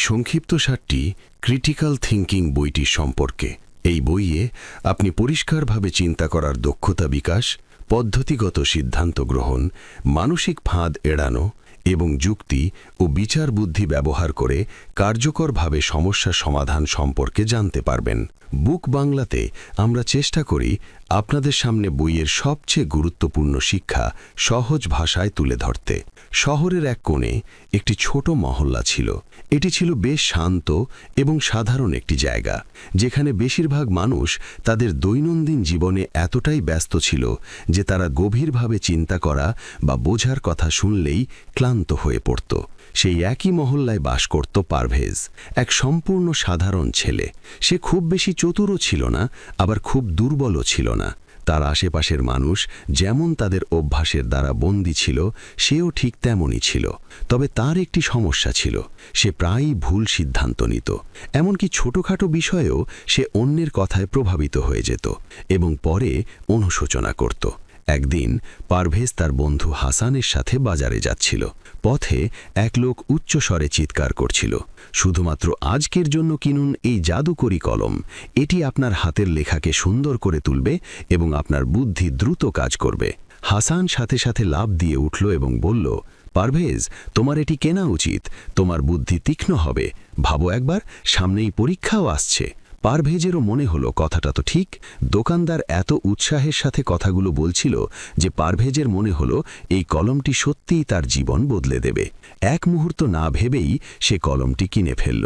সংক্ষিপ্তসারটি critical thinking বইটির সম্পর্কে। এই বইয়ে আপনি পরিষ্কারভাবে চিন্তা করার দক্ষতা বিকাশ, পদ্ধতিগত সিদ্ধান্ত গ্রহণ, মানসিক ফাঁদ এড়ানো এবং যুক্তি ও বিচার বুদ্ধি ব্যবহার করে কার্যকরভাবে সমস্যা সমাধান সম্পর্কে জানতে পারবেন। বুক বাংলাতে আমরা চেষ্টা করি আপনাদের সামনে বইয়ের সবচেয়ে গুরুত্বপূর্ণ শিক্ষা সহজ ভাষায় তুলে ধরতে। শহরের এক কোণে একটি ছোট মহল্লা ছিল। এটি ছিল বেশ শান্ত এবং সাধারণ একটি জায়গা, যেখানে বেশিরভাগ মানুষ তাদের দৈনন্দিন জীবনে এতটাই ব্যস্ত ছিল যে তারা গভীরভাবে চিন্তা করা বা বোঝার কথা শুনলেই ক্লান্ত হয়ে পড়ত। সেই একই মহল্লায় বাস করত পারভেজ, এক সম্পূর্ণ সাধারণ ছেলে। সে খুব বেশি চতুরও ছিল না, আবার খুব দুর্বলও ছিল না। তার আশেপাশের মানুষ যেমন তাদের অভ্যাসের দ্বারা বন্দী ছিল, সেও ঠিক তেমনই ছিল। তবে তার একটি সমস্যা ছিল, সে প্রায়ই ভুল সিদ্ধান্ত নিত। এমনকি ছোটখাটো বিষয়েও সে অন্যের কথায় প্রভাবিত হয়ে যেত এবং পরে অনুশোচনা করত। একদিন পারভেজ তার বন্ধু হাসানের সাথে বাজারে যাচ্ছিল। পথে এক লোক উচ্চস্বরে চিৎকার করছিল, শুধুমাত্র আজকের জন্য কিনুন এই জাদুকরি কলম। এটি আপনার হাতের লেখাকে সুন্দর করে তুলবে এবং আপনার বুদ্ধি দ্রুত কাজ করবে। হাসান সাথে সাথে লাফ দিয়ে উঠল এবং বলল, পারভেজ, তোমার এটি কেনা উচিত। তোমার বুদ্ধি তীক্ষ্ণ হবে। ভাবো একবার, সামনেই পরীক্ষাও আসছে। পারভেজেরও মনে হলো কথাটা তো ঠিক। দোকানদার এত উৎসাহের সাথে কথাগুলো বলছিল যে পারভেজের মনে হলো এই কলমটি সত্যিই তার জীবন বদলে দেবে। এক মুহূর্ত না ভেবেই সে কলমটি কিনে ফেলল।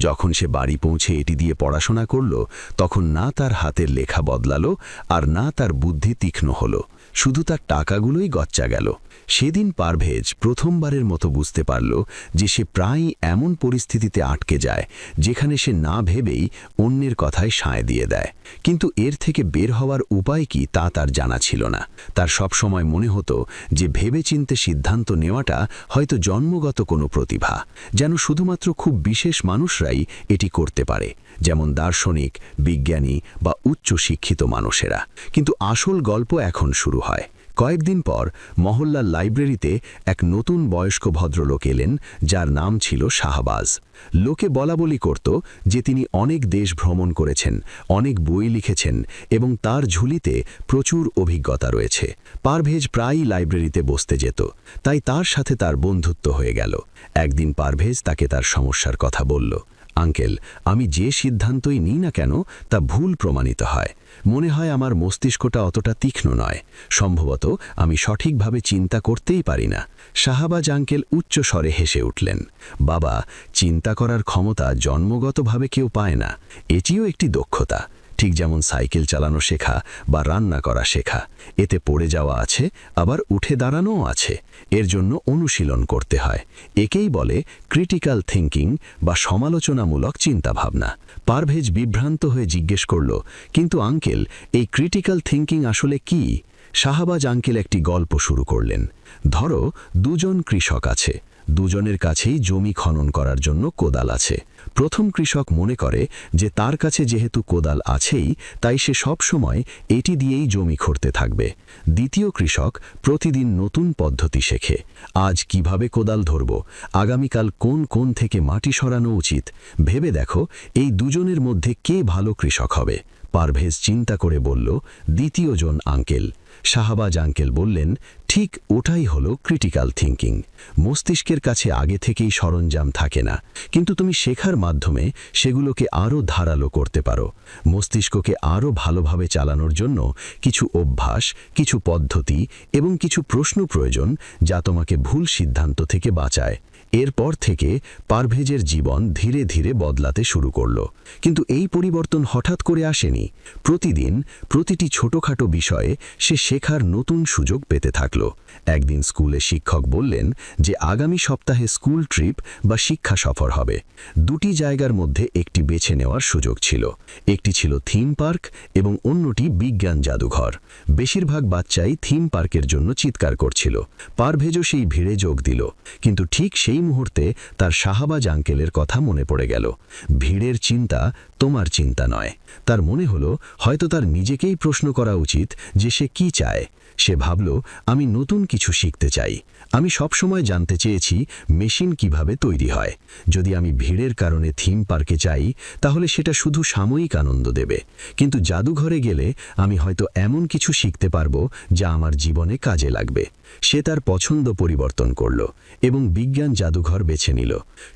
যখন সে বাড়ি পৌঁছে এটি দিয়ে পড়াশোনা করল, তখন না তার হাতের লেখা বদলালো আর না তার বুদ্ধি তীক্ষ্ণ হলো, শুধু তার টাকাগুলোই গচ্চা গেল। সেদিন পারভেজ প্রথমবারের মতো বুঝতে পারল যে সে প্রায়ই এমন পরিস্থিতিতে আটকে যায় যেখানে সে না ভেবেই অন্যের কথায় সায় দিয়ে দেয়। কিন্তু এর থেকে বের হওয়ার উপায় কি তা তার জানা ছিল না। তার সবসময় মনে হতো যে ভেবেচিন্তে সিদ্ধান্ত নেওয়াটা হয়তো জন্মগত কোনো প্রতিভা, যেন শুধুমাত্র খুব বিশেষ মানুষরাই এটি করতে পারে, যেমন দার্শনিক, বিজ্ঞানী বা উচ্চ শিক্ষিত মানুষেরা। কিন্তু আসল গল্প এখন শুরু হয়। কয়েকদিন পর মহল্লার লাইব্রেরিতে এক নতুন বয়স্ক ভদ্রলোক এলেন, যার নাম ছিল শাহবাজ। লোকে বলাবলি করত যে তিনি অনেক দেশ ভ্রমণ করেছেন, অনেক বই লিখেছেন এবং তার ঝুলিতে প্রচুর অভিজ্ঞতা রয়েছে। পারভেজ প্রায়ই লাইব্রেরিতে বসতে যেত, তাই তার সাথে তার বন্ধুত্ব হয়ে গেল। একদিন পারভেজ তাকে তার সমস্যার কথা বলল। আঙ্কেল, আমি যে সিদ্ধান্তই নিই না কেন তা ভুল প্রমাণিত হয়। মনে হয় আমার মস্তিষ্কটা অতটা তীক্ষ্ণ নয়। সম্ভবত আমি সঠিকভাবে চিন্তা করতেই পারি না। শাহবাজ আঙ্কেল উচ্চ স্বরে হেসে উঠলেন। বাবা, চিন্তা করার ক্ষমতা জন্মগতভাবে কেউ পায় না। এটিও একটি দক্ষতা, ঠিক যেমন সাইকেল চালানো শেখা বা রান্না করা শেখা। এতে পড়ে যাওয়া আছে, আবার উঠে দাঁড়ানোও আছে। এর জন্য অনুশীলন করতে হয়। একেই বলে ক্রিটিক্যাল থিঙ্কিং বা সমালোচনামূলক চিন্তাভাবনা। পারভেজ বিভ্রান্ত হয়ে জিজ্ঞেস করল, কিন্তু আঙ্কেল, এই ক্রিটিক্যাল থিঙ্কিং আসলে কি? শাহবাজ আঙ্কেল একটি গল্প শুরু করলেন। ধরো, দুজন কৃষক আছে। দুজনের কাছেই জমি খনন করার জন্য কোদাল আছে। প্রথম কৃষক মনে করে যে তার কাছে যেহেতু কোদাল আছেই, তাই সে সব সময় এটি দিয়েই জমি খুঁড়তে থাকবে। দ্বিতীয় কৃষক প্রতিদিন নতুন পদ্ধতি শেখে। আজ কিভাবে কোদাল ধরব, আগামীকাল কোন কোণ থেকে মাটি সরানো উচিত। ভেবে দেখো, এই দুজনের মধ্যে কে ভালো কৃষক হবে? পারভেজ চিন্তা করে বলল, দ্বিতীয় জন আঙ্কেল। শাহবাজ আঙ্কেল বললেন, ঠিক ওটাই হলো ক্রিটিক্যাল থিঙ্কিং। মস্তিষ্কের কাছে আগে থেকেই সরঞ্জাম থাকে না, কিন্তু তুমি শেখার মাধ্যমে সেগুলোকে আরও ধারালো করতে পারো। মস্তিষ্ককে আরও ভালোভাবে চালানোর জন্য কিছু অভ্যাস, কিছু পদ্ধতি এবং কিছু প্রশ্ন প্রয়োজন, যা তোমাকে ভুল সিদ্ধান্ত থেকে বাঁচায়। এরপর থেকে পারভেজের জীবন ধীরে ধীরে বদলাতে শুরু করল। কিন্তু এই পরিবর্তন হঠাৎ করে আসেনি। প্রতিদিন প্রতিটি ছোটখাটো বিষয়ে সে শেখার নতুন সুযোগ পেতে থাকল। একদিন স্কুলে শিক্ষক বললেন যে আগামী সপ্তাহে স্কুল ট্রিপ বা শিক্ষা সফর হবে। দুটি জায়গার মধ্যে একটি বেছে নেওয়ার সুযোগ ছিল। একটি ছিল থিম পার্ক এবং অন্যটি বিজ্ঞান জাদুঘর। বেশিরভাগ বাচ্চাই থিম পার্কের জন্য চিৎকার করছিল। পারভেজও সেই ভিড়ে যোগ দিল। কিন্তু ঠিক সেই মুহূর্তে তার শাহবাজ আঙ্কেলের কথা মনে পড়ে গেল। ভিড়ের চিন্তা তোমার চিন্তা নয়। তার মনে হলো হয়তো তার নিজেকেই প্রশ্ন করা উচিত যে সে কি চায়। সে ভাবল, আমি নতুন কিছু শিখতে চাই। আমি সবসময় জানতে চেয়েছি মেশিন কিভাবে তৈরি হয়। যদি আমি ভিড়ের কারণে থিম পার্কে চাই, তাহলে সেটা শুধু সাময়িক আনন্দ দেবে, কিন্তু জাদুঘরে গেলে আমি হয়তো এমন কিছু শিখতে পারবো যা আমার জীবনে কাজে লাগবে। সে তার পছন্দ পরিবর্তন করল এবং বিজ্ঞান জাদুঘর বেছে নিল।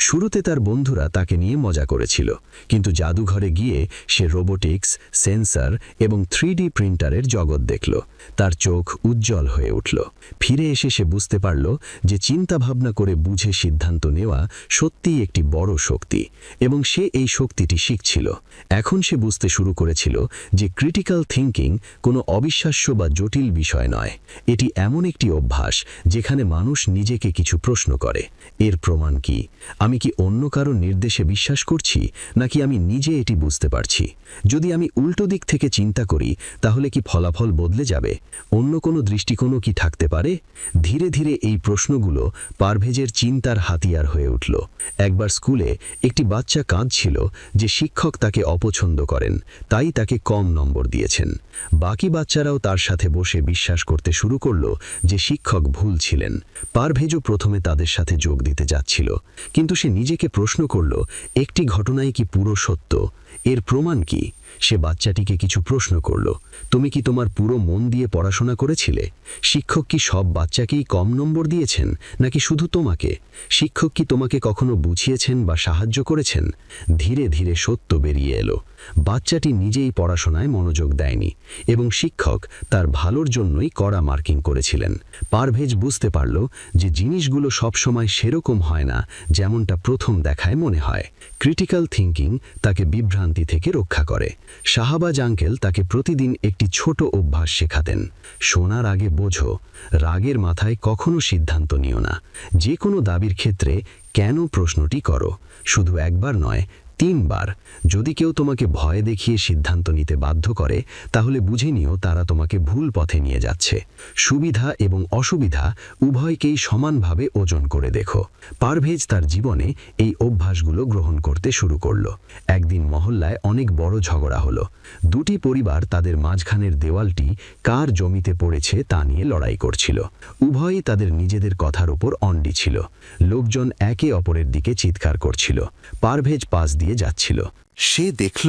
শুরুতে তার বন্ধুরা তাকে নিয়ে মজা করেছিল, কিন্তু জাদুঘরে গিয়ে সে রোবোটিক্স, সেন্সর এবং 3D প্রিন্টারের জগৎ দেখল। তার চোখ উজ্জ্বল হয়ে উঠল। ফিরে এসে সে বুঝতে পারল যে চিন্তাভাবনা করে বুঝে সিদ্ধান্ত নেওয়া সত্যিই একটি বড় শক্তি, এবং সে এই শক্তিটি শিখছিল। এখন সে বুঝতে শুরু করেছিল যে ক্রিটিক্যাল থিঙ্কিং কোনো অবিশ্বাস্য বা জটিল বিষয় নয়। এটি এমন একটি অভ্যাস যেখানে মানুষ নিজেকে কিছু প্রশ্ন করে, এর প্রমাণ কি? আমি কি অন্য কারো নির্দেশে বিশ্বাস করছি, নাকি আমি নিজে এটি বুঝতে পারছি? যদি আমি উল্টো দিক থেকে চিন্তা করি, তাহলে কি ফলাফল বদলে যাবে? অন্য কোনো দৃষ্টিকোণও কি থাকতে পারে? ধীরে ধীরে এই প্রশ্নগুলো পারভেজের চিন্তার হাতিয়ার হয়ে উঠল। একবার স্কুলে একটি বাচ্চা কাঁদছিল যে শিক্ষক তাকে অপছন্দ করেন, তাই তাকে কম নম্বর দিয়েছেন। বাকি বাচ্চারাও তার সাথে বসে বিশ্বাস করতে শুরু করল যে শিক্ষক ভুল ছিলেন। পারভেজও প্রথমে তাদের সাথে যোগ দিতে যাচ্ছিল, কিন্তু সে নিজেকে প্রশ্ন করল, একটি ঘটনাই কি পুরো সত্য? এর প্রমাণ কি? সে বাচ্চাটিকে কিছু প্রশ্ন করল, তুমি কি তোমার পুরো মন দিয়ে পড়াশোনা করেছিলে? শিক্ষক কি সব বাচ্চাকেই কম নম্বর দিয়েছেন, নাকি শুধু তোমাকে? শিক্ষক কি তোমাকে কখনো বুঝিয়েছেন বা সাহায্য করেছেন? ধীরে ধীরে সত্য বেরিয়ে এলো। বাচ্চাটি নিজেই পড়াশোনায় মনোযোগ দেয়নি, এবং শিক্ষক তার ভালোর জন্যই কড়া মার্কিং করেছিলেন। পারভেজ বুঝতে পারল যে জিনিসগুলো সবসময় সেরকম হয় না যেমনটা প্রথম দেখায় মনে হয়। ক্রিটিক্যাল থিঙ্কিং তাকে বিভ্রান্তি থেকে রক্ষা করে। শাহবাজ আঙ্কেল তাকে প্রতিদিন একটি ছোট অভ্যাস শেখাতেন। শোনার আগে বোঝো, রাগের মাথায় কখনো সিদ্ধান্ত নিও না। যে কোনো দাবির ক্ষেত্রে কেন প্রশ্নটি করো, শুধু একবার নয়, 3 বার। যদি কেউ তোমাকে ভয় দেখিয়ে সিদ্ধান্ত নিতে বাধ্য করে, তাহলে বুঝে নিও তারা তোমাকে ভুল পথে নিয়ে যাচ্ছে। সুবিধা এবং অসুবিধা উভয়কেই সমানভাবে ওজন করে দেখো। পারভেজ তার জীবনে এই অভ্যাসগুলো গ্রহণ করতে শুরু করল। একদিন মহল্লায় অনেক বড় ঝগড়া হলো। দুটি পরিবার তাদের মাঝখানের দেওয়ালটি কার জমিতে পড়েছে তা নিয়ে লড়াই করছিল। উভয়ই তাদের নিজেদের কথার উপর অন্ডি ছিল। লোকজন একে অপরের দিকে চিৎকার করছিল। পারভেজ পাশ দিয়ে যাচ্ছিল। সে দেখল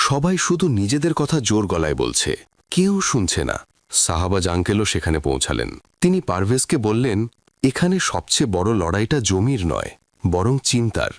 সবাই শুধু নিজেদের কথা জোর গলায় বলছে, কেউ শুনছে না। শাহবাজ আঙ্কেলও সেখানে পৌঁছালেন। তিনি পারভেজকে বললেন, এখানে সবচেয়ে বড় লড়াইটা জমির নয়, বরং চিন্তার।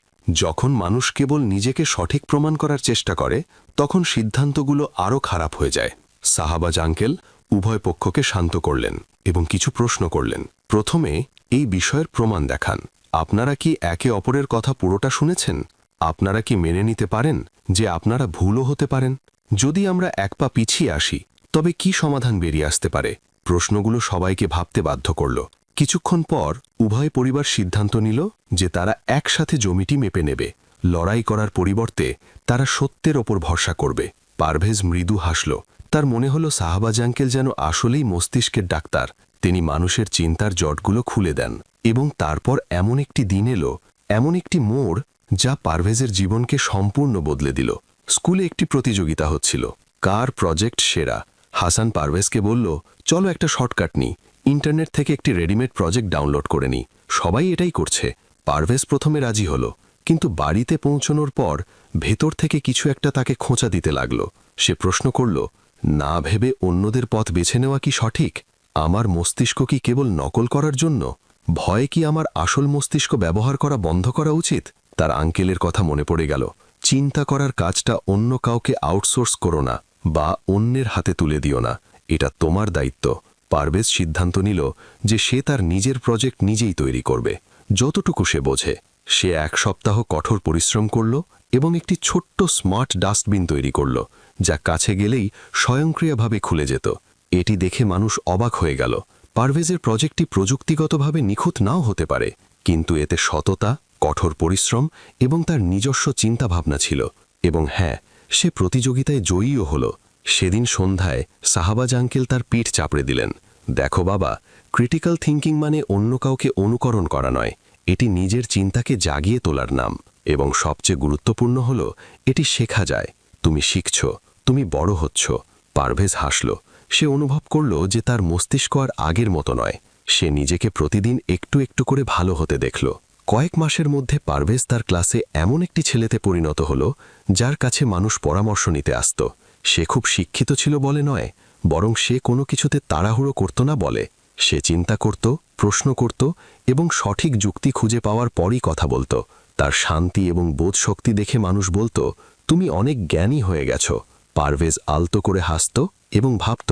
যখন মানুষ কেবল নিজেকে সঠিক প্রমাণ করার চেষ্টা করে, তখন সিদ্ধান্তগুলো আরও খারাপ হয়ে যায়। শাহবাজ আঙ্কেল উভয় পক্ষকে শান্ত করলেন এবং কিছু প্রশ্ন করলেন। প্রথমে এই বিষয়ের প্রমাণ দেখান। আপনারা কি একে অপরের কথা পুরোটা শুনেছেন? আপনারা কি মেনে নিতে পারেন যে আপনারা ভুলও হতে পারেন? যদি আমরা এক পা পিছিয়ে আসি, তবে কি সমাধান বেরিয়ে আসতে পারে? প্রশ্নগুলো সবাইকে ভাবতে বাধ্য করল। কিছুক্ষণ পর উভয় পরিবার সিদ্ধান্ত নিল যে তারা একসাথে জমিটি মেপে নেবে। লড়াই করার পরিবর্তে তারা সত্যের ওপর ভরসা করবে। পারভেজ মৃদু হাসল। তার মনে হলো শাহবাজ আঙ্কেল যেন আসলেই মস্তিষ্কের ডাক্তার। তিনি মানুষের চিন্তার জটগুলো খুলে দেন। এবং তারপর এমন একটি দিন এলো, এমন একটি মোড় যা পারভেজের জীবনকে সম্পূর্ণ বদলে দিল। স্কুলে একটি প্রতিযোগিতা হচ্ছিল, কার প্রজেক্ট সেরা। হাসান পারভেজকে বলল, চলো একটা শর্টকাট নিই, ইন্টারনেট থেকে একটি রেডিমেড প্রজেক্ট ডাউনলোড করে নিই। সবাই এটাই করছে। পারভেজ প্রথমে রাজি হলো, কিন্তু বাড়িতে পৌঁছানোর পর ভেতর থেকে কিছু একটা তাকে খোঁচা দিতে লাগলো। সে প্রশ্ন করল, না ভেবে অন্যদের পথ বেছে নেওয়া কি সঠিক? আমার মস্তিষ্ক কি কেবল নকল করার জন্য? ভয়ে কি আমার আসল মস্তিষ্ক ব্যবহার করা বন্ধ করা উচিত? তার আঙ্কেলের কথা মনে পড়ে গেল। চিন্তা করার কাজটা অন্য কাউকে আউটসোর্স করো না বা অন্যের হাতে তুলে দিও না, এটা তোমার দায়িত্ব। পারভেজ সিদ্ধান্ত নিল যে সে তার নিজের প্রজেক্ট নিজেই তৈরি করবে, যতটুকু সে বোঝে। সে 1 সপ্তাহ কঠোর পরিশ্রম করল এবং একটি ছোট্ট স্মার্ট ডাস্টবিন তৈরি করল, যা কাছে গেলেই স্বয়ংক্রিয়ভাবে খুলে যেত। এটি দেখে মানুষ অবাক হয়ে গেল। পারভেজের প্রজেক্টটি প্রযুক্তিগতভাবে নিখুঁত নাও হতে পারে, কিন্তু এতে সততা, কঠোর পরিশ্রম এবং তার নিজস্ব চিন্তাভাবনা ছিল। এবং হ্যাঁ, সে প্রতিযোগিতায় জয়ীও হল। সেদিন সন্ধ্যায় শাহবাজ আঙ্কেল তার পিঠ চাপড়ে দিলেন। দেখো বাবা, ক্রিটিক্যাল থিঙ্কিং মানে অন্য কাউকে অনুকরণ করা নয়, এটি নিজের চিন্তাকে জাগিয়ে তোলার নাম। এবং সবচেয়ে গুরুত্বপূর্ণ হল, এটি শেখা যায়। তুমি শিখছ, তুমি বড় হচ্ছ। পারভেজ হাসল। সে অনুভব করল যে তার মস্তিষ্ক আর আগের মতো নয়। সে নিজেকে প্রতিদিন একটু একটু করে ভালো হতে দেখল। কয়েক মাসের মধ্যে পারভেজ তার ক্লাসে এমন একটি ছেলেতে পরিণত হল যার কাছে মানুষ পরামর্শ নিতে আসত। সে খুব শিক্ষিত ছিল বলে নয়, বরং সে কোনো কিছুতে তাড়াহুড়ো করত না বলে। সে চিন্তা করত, প্রশ্ন করত এবং সঠিক যুক্তি খুঁজে পাওয়ার পরই কথা বলত। তার শান্তি এবং বোধশক্তি দেখে মানুষ বলতো, তুমি অনেক জ্ঞানী হয়ে গেছ। পারভেজ আলতো করে হাসত এবং ভাবত,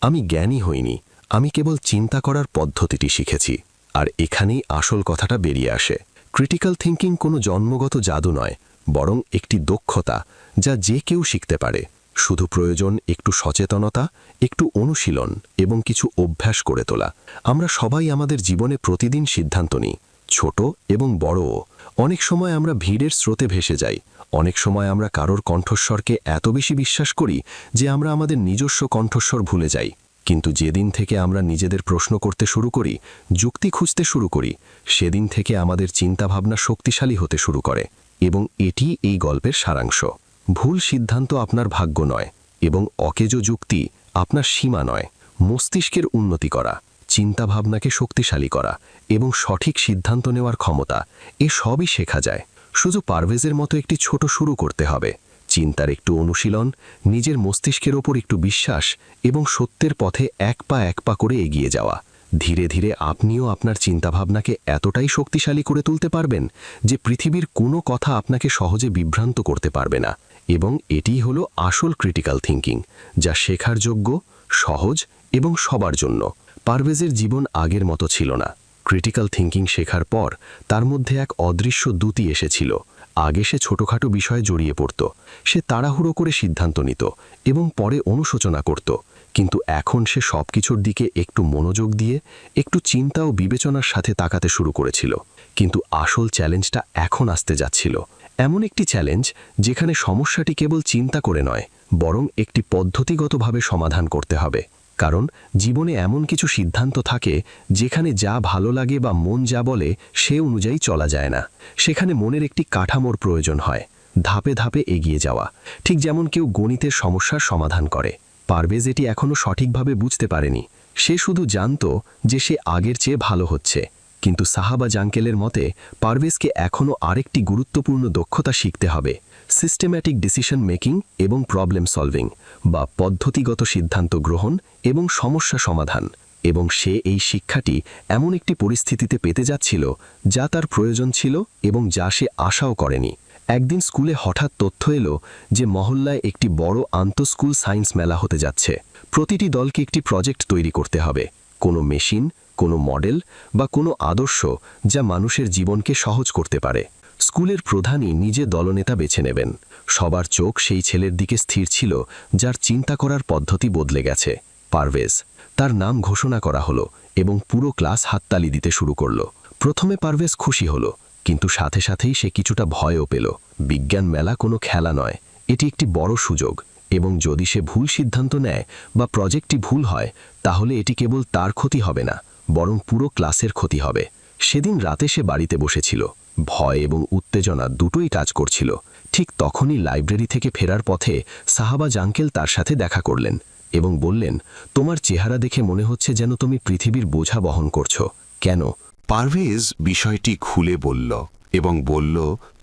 আমি জ্ঞানী হইনি, আমি কেবল চিন্তা করার পদ্ধতিটি শিখেছি। আর এখানেই আসল কথাটা বেরিয়ে আসে। ক্রিটিক্যাল থিঙ্কিং কোনো জন্মগত জাদু নয়, বরং একটি দক্ষতা যা যে কেউ শিখতে পারে। শুধু প্রয়োজন একটু সচেতনতা, একটু অনুশীলন এবং কিছু অভ্যাস করে তোলা। আমরা সবাই আমাদের জীবনে প্রতিদিন সিদ্ধান্ত নিই, ছোট এবং বড়ও। অনেক সময় আমরা ভিড়ের স্রোতে ভেসে যাই, অনেক সময় আমরা কারোর কণ্ঠস্বরকে এত বেশি বিশ্বাস করি যে আমরা আমাদের নিজস্ব কণ্ঠস্বর ভুলে যাই। কিন্তু যেদিন থেকে আমরা নিজেদের প্রশ্ন করতে শুরু করি, যুক্তি খুঁজতে শুরু করি, সেদিন থেকে আমাদের চিন্তাভাবনা শক্তিশালী হতে শুরু করে। এবং এটি এই গল্পের সারাংশ। ভুল সিদ্ধান্ত আপনার ভাগ্য নয় এবং অকেজো যুক্তি আপনার সীমা নয়। মস্তিষ্কের উন্নতি করা, চিন্তাভাবনাকে শক্তিশালী করা এবং সঠিক সিদ্ধান্ত নেওয়ার ক্ষমতা, এ সবই শেখা যায়। শুধু পারভেজের মতো একটি ছোট শুরু করতে হবে। চিন্তার একটু অনুশীলন, নিজের মস্তিষ্কের ওপর একটু বিশ্বাস এবং সত্যের পথে এক পা করে এগিয়ে যাওয়া। ধীরে ধীরে আপনিও আপনার চিন্তাভাবনাকে এতটাই শক্তিশালী করে তুলতে পারবেন যে পৃথিবীর কোনো কথা আপনাকে সহজে বিভ্রান্ত করতে পারবে না। এবং এটিই হলো আসল ক্রিটিক্যাল থিঙ্কিং, যা শেখার যোগ্য, সহজ এবং সবার জন্য। পারভেজের জীবন আগের মতো ছিল না। ক্রিটিক্যাল থিঙ্কিং শেখার পর তার মধ্যে এক অদৃশ্য দ্যুতি এসেছিল। আগে সে ছোটখাটো বিষয়ে জড়িয়ে পড়ত, সে তাড়াহুড়ো করে সিদ্ধান্ত নিত এবং পরে অনুশোচনা করত। কিন্তু এখন সে সবকিছুর দিকে একটু মনোযোগ দিয়ে, একটু চিন্তা ও বিবেচনার সাথে তাকাতে শুরু করেছিল। কিন্তু আসল চ্যালেঞ্জটা এখন আসতে যাচ্ছিল। এমন একটি চ্যালেঞ্জ যেখানে সমস্যাটি কেবল চিন্তা করে নয়, বরং একটি পদ্ধতিগতভাবে সমাধান করতে হবে। কারণ জীবনে এমন কিছু সিদ্ধান্ত থাকে যেখানে যা ভালো লাগে বা মন যা বলে সে অনুযায়ী চলা যায় না। সেখানে মনের একটি কাঠামোর প্রয়োজন হয়, ধাপে ধাপে এগিয়ে যাওয়া। ঠিক যেমন কেউ গণিতের সমস্যার সমাধান করে। পারভেজ এটি এখনও সঠিকভাবে বুঝতে পারেনি। সে শুধু জানত যে সে আগের চেয়ে ভালো হচ্ছে। কিন্তু সাহাবা জাঙ্কেলের মতে পারভেজকে এখনও আরেকটি গুরুত্বপূর্ণ দক্ষতা শিখতে হবে, সিস্টেম্যাটিক ডিসিশন মেকিং এবং প্রবলেম সলভিং, বা পদ্ধতিগত সিদ্ধান্ত গ্রহণ এবং সমস্যা সমাধান। এবং সে এই শিক্ষাটি এমন একটি পরিস্থিতিতে পেতে যাচ্ছিল যা তার প্রয়োজন ছিল এবং যা সে আশাও করেনি। একদিন স্কুলে হঠাৎ তথ্য এলো যে মহল্লায় একটি বড় আন্তঃস্কুল সায়েন্স মেলা হতে যাচ্ছে। প্রতিটি দলকে একটি প্রজেক্ট তৈরি করতে হবে, কোনো মেশিন, কোনো মডেল বা কোনো আদর্শ যা মানুষের জীবনকে সহজ করতে পারে। স্কুলের প্রধানই নিজে দলনেতা বেছে নেবেন। সবার চোখ সেই ছেলের দিকে স্থির ছিল যার চিন্তা করার পদ্ধতি বদলে গেছে, পারভেজ। তার নাম ঘোষণা করা হলো এবং পুরো ক্লাস হাততালি দিতে শুরু করল। প্রথমে পারভেজ খুশি হলো, কিন্তু সাথে সাথেই সে কিছুটা ভয়ও পেল। বিজ্ঞান মেলা কোনো খেলা নয়, এটি একটি বড় সুযোগ। এবং যদি সে ভুল সিদ্ধান্ত নেয় বা প্রজেক্টটি ভুল হয়, তাহলে এটি কেবল তার ক্ষতি হবে না, বরং পুরো ক্লাসের ক্ষতি হবে। সেদিন রাতে সে বাড়িতে বসেছিল, ভয় এবং উত্তেজনা দুটোই কাজ করছিল। ঠিক তখনই লাইব্রেরি থেকে ফেরার পথে সাহাবা জাঙ্কেল তার সাথে দেখা করলেন এবং বললেন, তোমার চেহারা দেখে মনে হচ্ছে যেন তুমি পৃথিবীর বোঝা বহন করছো। কেন? পারভেজ বিষয়টি খুলে বলল এবং বলল,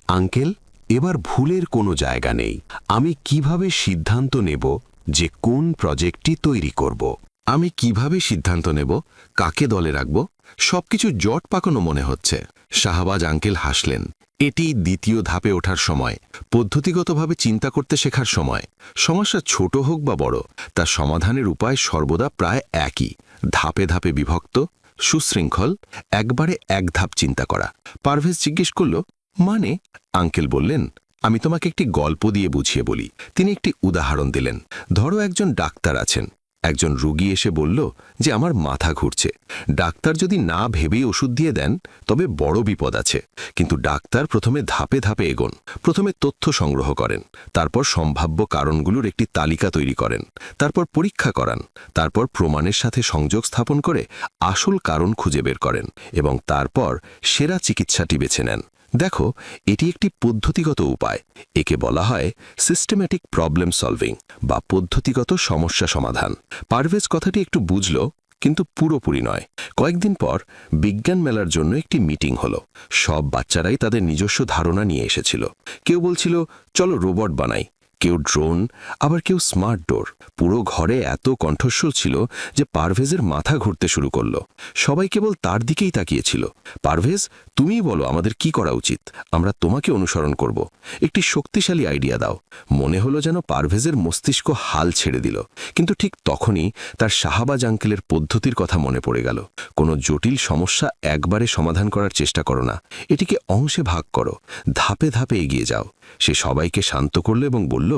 আঙ্কেল, এবার ভুলের কোনো জায়গা নেই। আমি কিভাবে সিদ্ধান্ত নেব যে কোন প্রজেক্টটি তৈরি করব? আমি কিভাবে সিদ্ধান্ত নেব কাকে দলে রাখব? সবকিছু জট পাকানো মনে হচ্ছে। শাহবাজ আঙ্কেল হাসলেন। এটি দ্বিতীয় ধাপে ওঠার সময়, পদ্ধতিগতভাবে চিন্তা করতে শেখার সময়। সমস্যা ছোট হোক বা বড়, তার সমাধানের উপায় সর্বদা প্রায় একই, ধাপে ধাপে বিভক্ত, সুশৃঙ্খল, একবারে এক ধাপ চিন্তা করা। পারভেজ জিজ্ঞেস করল, মানে? আঙ্কেল বললেন, আমি তোমাকে একটি গল্প দিয়ে বুঝিয়ে বলি। তিনি একটি উদাহরণ দিলেন। ধরো একজন ডাক্তার আছেন। একজন রোগী এসে বলল যে আমার মাথা ঘুরছে। ডাক্তার যদি না ভেবেই ওষুধ দিয়ে দেন তবে বড় বিপদ আছে। কিন্তু ডাক্তার প্রথমে ধাপে ধাপে এগোন। প্রথমে তথ্য সংগ্রহ করেন, তারপর সম্ভাব্য কারণগুলোর একটি তালিকা তৈরি করেন, তারপর পরীক্ষা করান, তারপর প্রমাণের সাথে সংযোগ স্থাপন করে আসল কারণ খুঁজে বের করেন এবং তারপর সেরা চিকিৎসাটি বেছে নেন। দেখো, এটি একটি পদ্ধতিগত উপায়। একে বলা হয় সিস্টেম্যাটিক প্রবলেম সলভিং বা পদ্ধতিগত সমস্যা সমাধান। পারভেজ কথাটি একটু বুঝল, কিন্তু পুরোপুরি নয়। কয়েকদিন পর বিজ্ঞান মেলার জন্য একটি মিটিং হলো। সব বাচ্চারাই তাদের নিজস্ব ধারণা নিয়ে এসেছিল। কেউ বলছিল চলো রোবট বানাই, কেউ ড্রোন, আবার কেউ স্মার্ট ডোর। পুরো ঘরে এত কণ্ঠস্বর ছিল যে পারভেজের মাথা ঘুরতে শুরু করলো। সবাই কেবল তার দিকেই তাকিয়েছিল। পারভেজ, তুমিই বলো আমাদের কি করা উচিত, আমরা তোমাকে অনুসরণ করব। একটি শক্তিশালী আইডিয়া দাও। মনে হলো যেন পারভেজের মস্তিষ্ক হাল ছেড়ে দিল। কিন্তু ঠিক তখনই তার শাহবাজ আঙ্কেলের পদ্ধতির কথা মনে পড়ে গেল। কোনো জটিল সমস্যা একবারে সমাধান করার চেষ্টা করো না, এটিকে অংশে ভাগ করো, ধাপে ধাপে এগিয়ে যাও। সে সবাইকে শান্ত করল এবং বলল,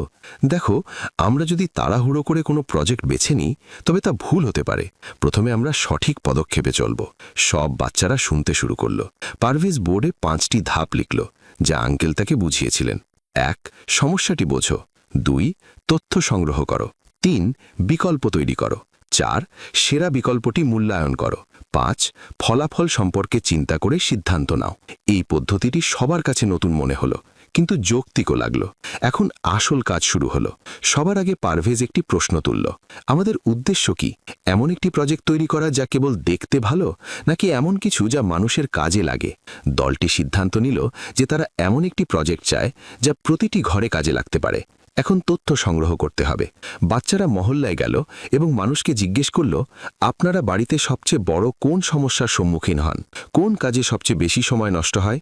দেখো, আমরা যদি তাড়াহুড়ো করে কোনো প্রজেক্ট বেছে নিই তবে তা ভুল হতে পারে। প্রথমে আমরা সঠিক পদক্ষেপে চলব। সব বাচ্চারা শুনতে শুরু করল। পারভেজ বোর্ডে 5টি ধাপ লিখল, যা আঙ্কেল তাকে বুঝিয়েছিলেন। 1. সমস্যাটি বোঝো। 2. তথ্য সংগ্রহ করো। 3. বিকল্প তৈরি করো। 4. সেরা বিকল্পটি মূল্যায়ন করো। 5. ফলাফল সম্পর্কে চিন্তা করে সিদ্ধান্ত নাও। এই পদ্ধতিটি সবার কাছে নতুন মনে হলো, কিন্তু যৌক্তিকও লাগলো। এখন আসল কাজ শুরু হলো। সবার আগে পারভেজ একটি প্রশ্ন তুলল, আমাদের উদ্দেশ্য কি? এমন একটি প্রজেক্ট তৈরি করা যা কেবল দেখতে ভালো, নাকি এমন কিছু যা মানুষের কাজে লাগে? দলটি সিদ্ধান্ত নিল যে তারা এমন একটি প্রজেক্ট চায় যা প্রতিটি ঘরে কাজে লাগতে পারে। এখন তথ্য সংগ্রহ করতে হবে। বাচ্চারা মহল্লায় গেল এবং মানুষকে জিজ্ঞেস করল, আপনারা বাড়িতে সবচেয়ে বড় কোন সমস্যার সম্মুখীন হন? কোন কাজে সবচেয়ে বেশি সময় নষ্ট হয়?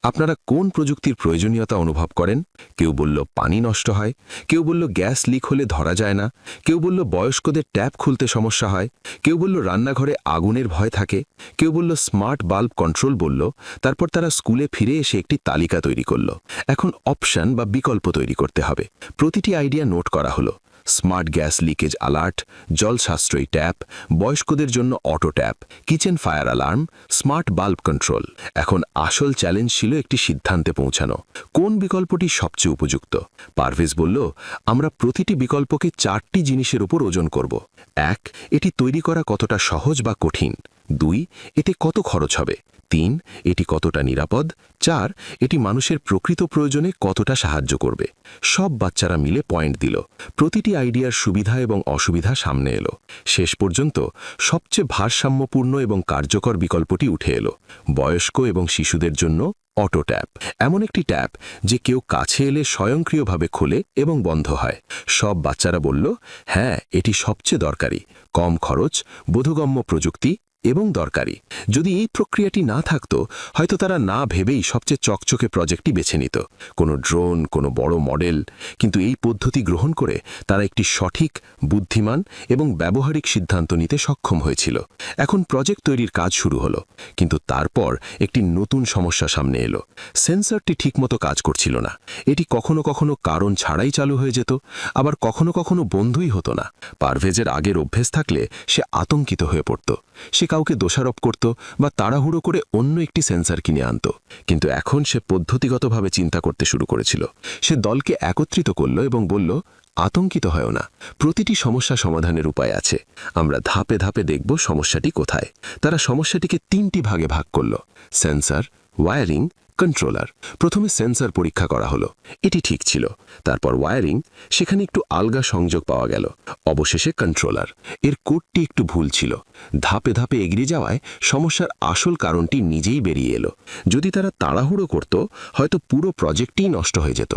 আপনারা কোন প্রযুক্তির প্রয়োজনীয়তা অনুভব করেন? কেউ বলল পানি নষ্ট হয়, কেউ বলল গ্যাস লিক হলে ধরা যায় না, কেউ বলল বয়স্কদের ট্যাপ খুলতে সমস্যা হয়, কেউ বলল রান্নাঘরে আগুনের ভয় থাকে, কেউ বলল স্মার্ট বাল্ব কন্ট্রোল বলল। তারপর তারা স্কুলে ফিরে এসে একটি তালিকা তৈরি করল। এখন অপশন বা বিকল্প তৈরি করতে হবে। প্রতিটি আইডিয়া নোট করা হলো। স্মার্ট গ্যাস লিকেজ অ্যালার্ট, জল সাশ্রয়ী ট্যাপ, বয়স্কদের জন্য auto tap, kitchen fire alarm, smart bulb control. এখন আসল চ্যালেঞ্জ ছিল একটি সিদ্ধান্তে পৌঁছানো। কোন বিকল্পটি সবচেয়ে উপযুক্ত? পারভেজ বলল, আমরা প্রতিটি বিকল্পকে 4টি জিনিসের উপর ওজন করব। 1. এটি তৈরি করা কতটা সহজ বা কঠিন। 2. এতে কত খরচ হবে। 3. এটি কতটা নিরাপদ। 4. এটি মানুষের প্রকৃত প্রয়োজনে কতটা সাহায্য করবে। সব বাচ্চারা মিলে পয়েন্ট দিল। প্রতিটি আইডিয়ার সুবিধা এবং অসুবিধা সামনে এলো। শেষ পর্যন্ত সবচেয়ে ভারসাম্যপূর্ণ এবং কার্যকর বিকল্পটি উঠে এলো, বয়স্ক এবং শিশুদের জন্য অটো ট্যাপ। এমন একটি ট্যাপ যে কেউ কাছে এলে স্বয়ংক্রিয়ভাবে খোলে এবং বন্ধ হয়। সব বাচ্চারা বলল, হ্যাঁ, এটি সবচেয়ে দরকারি, কম খরচ, বোধগম্য প্রযুক্তি এবং দরকারি। যদি এই প্রক্রিয়াটি না থাকতো, হয়তো তারা না ভেবেই সবচেয়ে চকচকে প্রজেক্টটি বেছে নিত, কোনো ড্রোন, কোনো বড় মডেল। কিন্তু এই পদ্ধতি গ্রহণ করে তারা একটি সঠিক, বুদ্ধিমান এবং ব্যবহারিক সিদ্ধান্ত নিতে সক্ষম হয়েছিল। এখন প্রজেক্ট তৈরির কাজ শুরু হলো, কিন্তু তারপর একটি নতুন সমস্যা সামনে এলো। সেন্সরটি ঠিকমতো কাজ করছিল না। এটি কখনো কখনো কারণ ছাড়াই চালু হয়ে যেত, আবার কখনো কখনো বন্ধই হতো না। পারভেজের আগের অভ্যেস থাকলে সে আতঙ্কিত হয়ে পড়ত। সে কাউকে দোষারোপ করত বা তাড়াহুড়ো করে অন্য একটি সেন্সর কিনে আনত। কিন্তু এখন সে পদ্ধতিগতভাবে চিন্তা করতে শুরু করেছিল। সে দলকে একত্রিত করল এবং বলল, আতঙ্কিত হয় না, প্রতিটি সমস্যা সমাধানের উপায় আছে। আমরা ধাপে ধাপে দেখব সমস্যাটি কোথায়। তারা সমস্যাটিকে 3টি ভাগে ভাগ করল, সেন্সর, ওয়্যারিং, কন্ট্রোলার। প্রথমে সেন্সর পরীক্ষা করা হলো, এটি ঠিক ছিল। তারপর ওয়্যারিং, সেখানে একটু আলগা সংযোগ পাওয়া গেল। অবশেষে কন্ট্রোলার, এর কোডটি একটু ভুল ছিল। ধাপে ধাপে এগিয়ে যাওয়ায় সমস্যার আসল কারণটি নিজেই বেরিয়ে এলো। যদি তারা তাড়াহুড়ো করত, হয়তো পুরো প্রজেক্টই নষ্ট হয়ে যেত।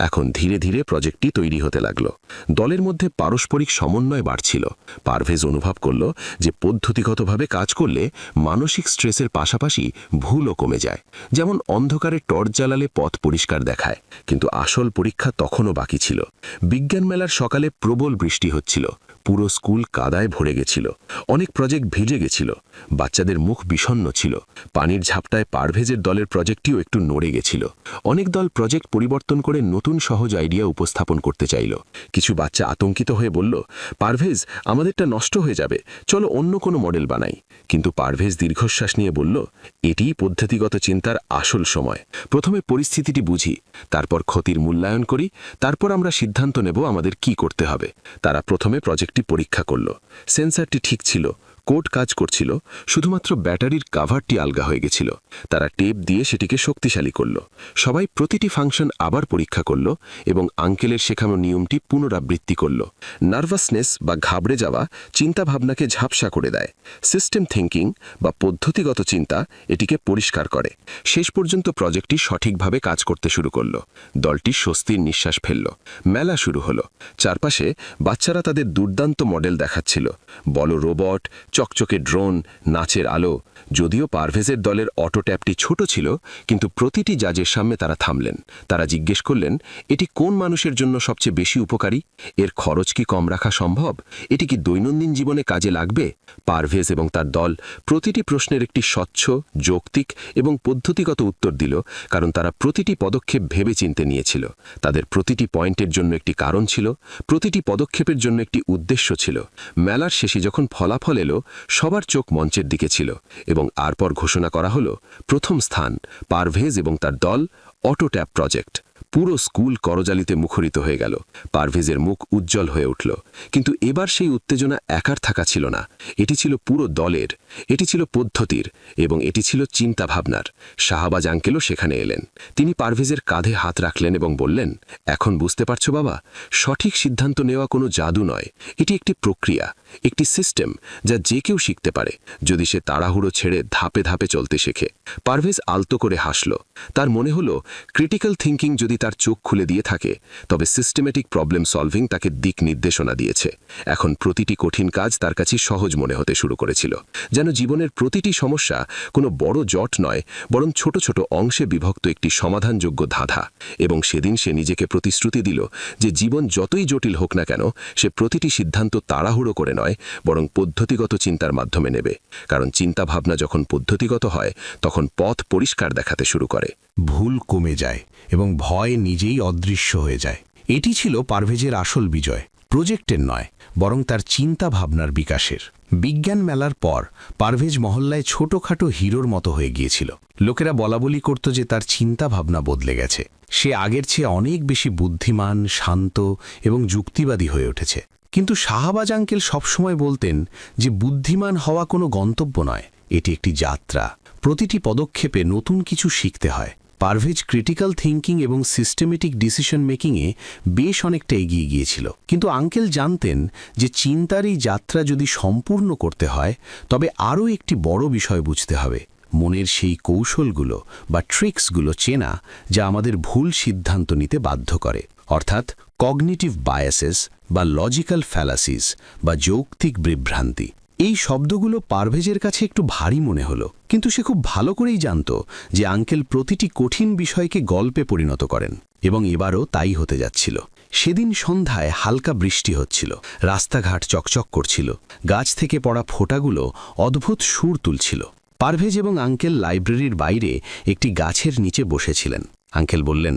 এখন ধীরে ধীরে প্রজেক্টটি তৈরি হতে লাগলো। দলের মধ্যে পারস্পরিক সমন্বয় বাড়ছিল। পারভেজ অনুভব করল যে পদ্ধতিগতভাবে কাজ করলে মানসিক স্ট্রেসের পাশাপাশি ভুলও কমে যায়। যেমন অন্ধকারে টর্চ জ্বালালে পথ পরিষ্কার দেখায়। কিন্তু আসল পরীক্ষা তখনও বাকি ছিল। বিজ্ঞান মেলার সকালে প্রবল বৃষ্টি হচ্ছিল। পুরো স্কুল কাদায় ভরে গেছিল। অনেক প্রজেক্ট ভিজে গেছিল। বাচ্চাদের মুখ বিষণ্ণ ছিল। পানির ঝাপটায় পারভেজের দলের প্রজেক্টটিও একটু নড়ে গেছিল। অনেক দল প্রজেক্ট পরিবর্তন করে নতুন সহজ আইডিয়া উপস্থাপন করতে চাইল। কিছু বাচ্চা আতঙ্কিত হয়ে বলল, পারভেজ, আমাদেরটা নষ্ট হয়ে যাবে, চলো অন্য কোনো মডেল বানাই। কিন্তু পারভেজ দীর্ঘশ্বাস নিয়ে বলল, এটিই পদ্ধতিগত চিন্তার আসল সময়। প্রথমে পরিস্থিতিটি বুঝি, তারপর ক্ষতির মূল্যায়ন করি, তারপর আমরা সিদ্ধান্ত নেব আমাদের কি করতে হবে। তারা প্রথমে প্রজেক্টটি পরীক্ষা করল। সেন্সরটি ঠিক ছিল, কোড কাজ করছিল, শুধুমাত্র ব্যাটারির কাভারটি আলগা হয়ে গেছিল। তারা টেপ দিয়ে সেটিকে শক্তিশালী করল। সবাই প্রতিটি ফাংশন আবার পরীক্ষা করল এবং আঙ্কেলের শেখানো নিয়মটি পুনরাবৃত্তি করল। নার্ভাসনেস বা ঘাবড়ে যাওয়া চিন্তাভাবনাকে ঝাপসা করে দেয়। সিস্টেম থিঙ্কিং বা পদ্ধতিগত চিন্তা এটিকে পরিষ্কার করে। শেষ পর্যন্ত প্রজেক্টটি সঠিকভাবে কাজ করতে শুরু করল। দলটি স্বস্তির নিঃশ্বাস ফেলল। মেলা শুরু হলো। চারপাশে বাচ্চারা তাদের দুর্দান্ত মডেল দেখাচ্ছিল, বড় রোবট, চকচকে ড্রোন, নাচের আলো। যদিও পারভেজের দলের অটো ট্যাপটি ছোট ছিল, কিন্তু প্রতিটি জাজের সামনে তারা থামলেন। তারা জিজ্ঞেস করলেন, এটি কোন মানুষের জন্য সবচেয়ে বেশি উপকারী? এর খরচ কি কম রাখা সম্ভব? এটি কি দৈনন্দিন জীবনে কাজে লাগবে? পারভেজ এবং তার দল প্রতিটি প্রশ্নের একটি স্বচ্ছ, যৌক্তিক এবং পদ্ধতিগত উত্তর দিল, কারণ তারা প্রতিটি পদক্ষেপ ভেবে চিনতে নিয়েছিল। তাদের প্রতিটি পয়েন্টের জন্য একটি কারণ ছিল, প্রতিটি পদক্ষেপের জন্য একটি উদ্দেশ্য ছিল। মেলার শেষে যখন ফলাফল এলো, সবার চোখ মঞ্চের দিকে ছিল এবং আরপর ঘোষণা করা হলো, প্রথম স্থান পারভেজ এবং তার দল, অটো ট্যাপ প্রজেক্ট। পুরো স্কুল করজালিতে মুখরিত হয়ে গেল। পারভেজের মুখ উজ্জ্বল হয়ে উঠল। কিন্তু এবার সেই উত্তেজনা একার থাকা ছিল না। এটি ছিল পুরো দলের, এটি ছিল পদ্ধতির এবং এটি ছিল চিন্তাভাবনার। শাহবাজ আঙ্কেলও সেখানে এলেন। তিনি পারভেজের কাঁধে হাত রাখলেন এবং বললেন, এখন বুঝতে পারছো বাবা, সঠিক সিদ্ধান্ত নেওয়া কোনো জাদু নয়। এটি একটি প্রক্রিয়া, একটি সিস্টেম যা যে কেউ শিখতে পারে, যদি সে তাড়াহুড়ো ছেড়ে ধাপে ধাপে চলতে শেখে। পারভেজ আলতো করে হাসল। তার মনে হলো, ক্রিটিক্যাল থিঙ্কিং যদি তার চোখ খুলে দিয়ে থাকে, তবে সিস্টেমেটিক প্রবলেম সলভিং তাকে দিক নির্দেশনা দিয়েছে। এখন প্রতিটি কঠিন কাজ তার কাছে সহজ মনে হতে শুরু করেছিল, যেন জীবনের প্রতিটি সমস্যা কোনো বড় জট নয়, বরং ছোট ছোট অংশে বিভক্ত একটি সমাধানযোগ্য ধাঁধা। এবং সেদিন সে নিজেকে প্রতিশ্রুতি দিল যে জীবন যতই জটিল হোক না কেন, সে প্রতিটি সিদ্ধান্ত তাড়াহুড়ো করে নয়, বরং পদ্ধতিগত চিন্তার মাধ্যমে নেবে। কারণ চিন্তাভাবনা যখন পদ্ধতিগত হয়, তখন পথ পরিষ্কার দেখাতে শুরু করে। ভুল কমে যায় এবং ভয় নিজেই অদৃশ্য হয়ে যায়। এটি ছিল পারভেজের আসল বিজয়, প্রজেক্টের নয়, বরং তার চিন্তা ভাবনার বিকাশের। বিজ্ঞান মেলার পর পারভেজ মহল্লায় ছোটখাটো হিরোর মতো হয়ে গিয়েছিল। লোকেরা বলাবলি করত যে তার চিন্তা ভাবনা বদলে গেছে। সে আগের চেয়ে অনেক বেশি বুদ্ধিমান, শান্ত এবং যুক্তিবাদী হয়ে উঠেছে। কিন্তু শাহবাজ আঙ্কেল সবসময় বলতেন যে বুদ্ধিমান হওয়া কোনো গন্তব্য নয়, এটি একটি যাত্রা। প্রতিটি পদক্ষেপে নতুন কিছু শিখতে হয়। পারভেজ ক্রিটিক্যাল থিঙ্কিং এবং সিস্টেমেটিক ডিসিশন মেকিংয়ে বেশ অনেকটা এগিয়ে গিয়েছিল। কিন্তু আঙ্কেল জানতেন যে চিন্তার এই যাত্রা যদি সম্পূর্ণ করতে হয়, তবে আরও একটি বড় বিষয় বুঝতে হবে, মনের সেই কৌশলগুলো বা ট্রিক্সগুলো চেনা যা আমাদের ভুল সিদ্ধান্ত নিতে বাধ্য করে, অর্থাৎ কগনিটিভ বায়াসেস বা লজিক্যাল ফ্যালাসিস বা যৌক্তিক বিভ্রান্তি। এই শব্দগুলো পারভেজের কাছে একটু ভারী মনে হলো, কিন্তু সে খুব ভালো করেই জানত যে আঙ্কেল প্রতিটি কঠিন বিষয়কে গল্পে পরিণত করেন, এবং এবারও তাই হতে যাচ্ছিল। সেদিন সন্ধ্যায় হালকা বৃষ্টি হচ্ছিল, রাস্তাঘাট চকচক করছিল, গাছ থেকে পড়া ফোঁটাগুলো অদ্ভুত সুর তুলছিল। পারভেজ এবং আঙ্কেল লাইব্রেরির বাইরে একটি গাছের নিচে বসেছিলেন। আঙ্কেল বললেন,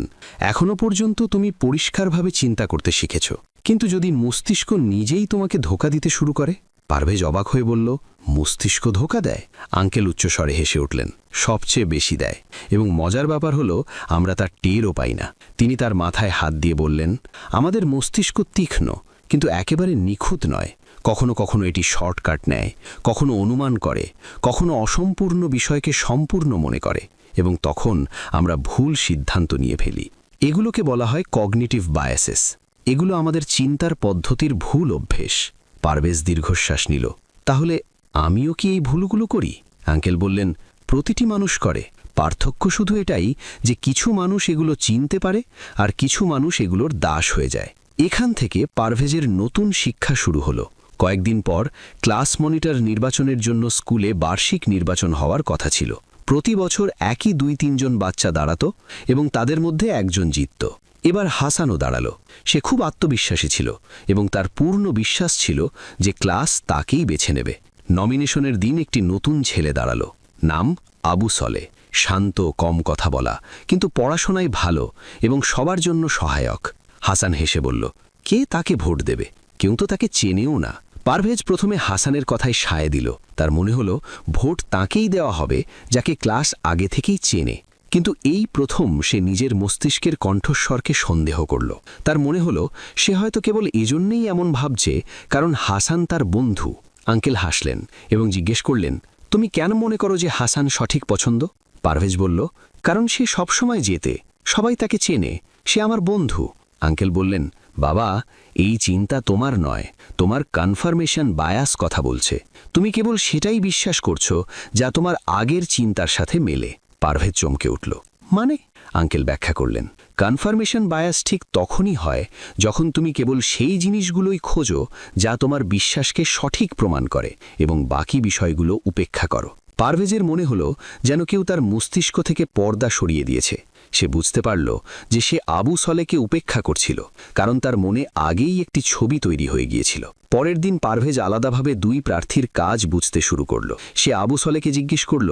এখনো পর্যন্ত তুমি পরিষ্কারভাবে চিন্তা করতে শিখেছ, কিন্তু যদি মস্তিষ্ক নিজেই তোমাকে ধোঁকা দিতে শুরু করে? পারভেজ অবাক হয়ে বলল, মস্তিষ্ক ধোঁকা দেয়? আঙ্কেল উচ্চস্বরে হেসে উঠলেন, সবচেয়ে বেশি দেয়, এবং মজার ব্যাপার হলো আমরা তার টেরও পাই না। তিনি তার মাথায় হাত দিয়ে বললেন, আমাদের মস্তিষ্ক তীক্ষ্ণ, কিন্তু একেবারে নিখুঁত নয়। কখনো কখনো এটি শর্টকাট নেয়, কখনো অনুমান করে, কখনো অসম্পূর্ণ বিষয়কে সম্পূর্ণ মনে করে, এবং তখন আমরা ভুল সিদ্ধান্ত নিয়ে ফেলি। এগুলোকে বলা হয় কগনিটিভ বায়াসেস। এগুলো আমাদের চিন্তার পদ্ধতির ভুল অভ্যেস। পারভেজ দীর্ঘশ্বাস নিল। তাহলে আমিও কি এই ভুলগুলো করি? আঙ্কেল বললেন, প্রতিটি মানুষ করে। পার্থক্য শুধু এটাই যে কিছু মানুষ এগুলো চিনতে পারে আর কিছু মানুষ এগুলোর দাস হয়ে যায়। এখান থেকে পারভেজের নতুন শিক্ষা শুরু হলো। কয়েকদিন পর ক্লাস মনিটর নির্বাচনের জন্য স্কুলে বার্ষিক নির্বাচন হওয়ার কথা ছিল। প্রতি বছর একই 2-3 জন বাচ্চা দাঁড়াতো এবং তাদের মধ্যে একজন জিতত। এবার হাসানও দাঁড়ালো। সে খুব আত্মবিশ্বাসী ছিল এবং তার পূর্ণ বিশ্বাস ছিল যে ক্লাস তাকেই বেছে নেবে। নমিনেশনের দিন একটি নতুন ছেলে দাঁড়ালো। নাম আবু সলে। শান্ত, কম কথা বলা, কিন্তু পড়াশোনায় ভালো এবং সবার জন্য সহায়ক। হাসান হেসে বলল, কে তাকে ভোট দেবে? কেউ তো তাকে চেনেও না। পারভেজ প্রথমে হাসানের কথায় সায় দিল। তার মনে হলো ভোট তাকেই দেওয়া হবে যাকে ক্লাস আগে থেকেই চেনে। কিন্তু এই প্রথম সে নিজের মস্তিষ্কের কণ্ঠস্বরকে সন্দেহ করল। তার মনে হলো সে হয়তো কেবল এজন্যই এমন ভাবছে কারণ হাসান তার বন্ধু, আঙ্কেল হাসলেন এবং জিজ্ঞেস করলেন, তুমি কেন মনে করো যে হাসান সঠিক পছন্দ? পারভেজ বলল, কারণ সে সবসময় জেতে, সবাই তাকে চেনে, সে আমার বন্ধু। আঙ্কেল বললেন, বাবা, এই চিন্তা তোমার নয়, তোমার কনফার্মেশন বায়াস কথা বলছে। তুমি কেবল সেটাই বিশ্বাস করছো যা তোমার আগের চিন্তার সাথে মেলে। পারভেজ চমকে উঠল। মানে? আঙ্কেল ব্যাখ্যা করলেন, কনফার্মেশন বায়াস ঠিক তখনই হয় যখন তুমি কেবল সেই জিনিসগুলোই খোঁজো যা তোমার বিশ্বাসকে সঠিক প্রমাণ করে এবং বাকি বিষয়গুলো উপেক্ষা করো। পারভেজের মনে হলো যেন কেউ তার মস্তিষ্ক থেকে পর্দা সরিয়ে দিয়েছে। সে বুঝতে পারল যে সে আবু সলেকে উপেক্ষা করছিল, কারণ তার মনে আগেই একটি ছবি তৈরি হয়ে গিয়েছিল। পরের দিন পারভেজ আলাদাভাবে দুই প্রার্থীর কাজ বুঝতে শুরু করল। সে আবু সলেকে জিজ্ঞেস করল